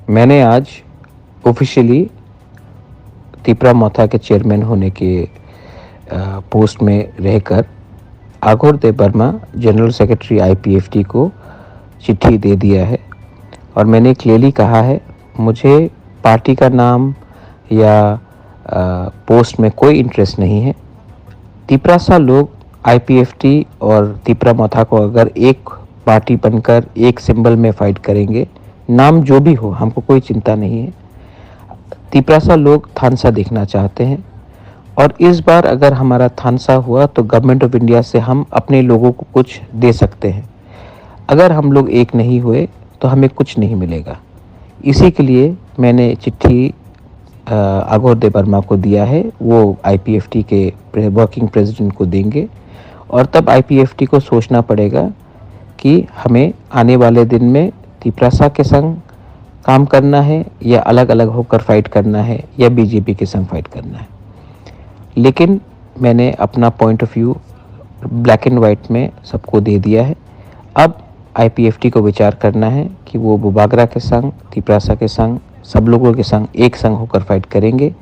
मैंने आज ऑफिशियली तिपरा मोथा के चेयरमैन होने के पोस्ट में रहकर आघोर देव वर्मा जनरल सेक्रेटरी आईपीएफटी को चिट्ठी दे दिया है और मैंने क्लियरली कहा है मुझे पार्टी का नाम या पोस्ट में कोई इंटरेस्ट नहीं है। तिपरासा लोग आईपीएफटी और तिपरा मोथा को अगर एक पार्टी बनकर एक सिंबल में फाइट करेंगे, नाम जो भी हो हमको कोई चिंता नहीं है। तिपरासा लोग थानसा देखना चाहते हैं और इस बार अगर हमारा थानसा हुआ तो गवर्नमेंट ऑफ इंडिया से हम अपने लोगों को कुछ दे सकते हैं। अगर हम लोग एक नहीं हुए तो हमें कुछ नहीं मिलेगा। इसी के लिए मैंने चिट्ठी आघोर देव वर्मा को दिया है। वो आईपीएफटी के वर्किंग प्रेसिडेंट को देंगे और तब आईपीएफटी को सोचना पड़ेगा कि हमें आने वाले दिन में तिपरासा के संग काम करना है या अलग अलग होकर फाइट करना है या बीजेपी के संग फाइट करना है। लेकिन मैंने अपना point of view black and white में सबको दे दिया है। अब आईपीएफटी को विचार करना है कि वो बुबागरा के संग, तिपरासा के संग, सब लोगों के संग एक संग होकर फाइट करेंगे।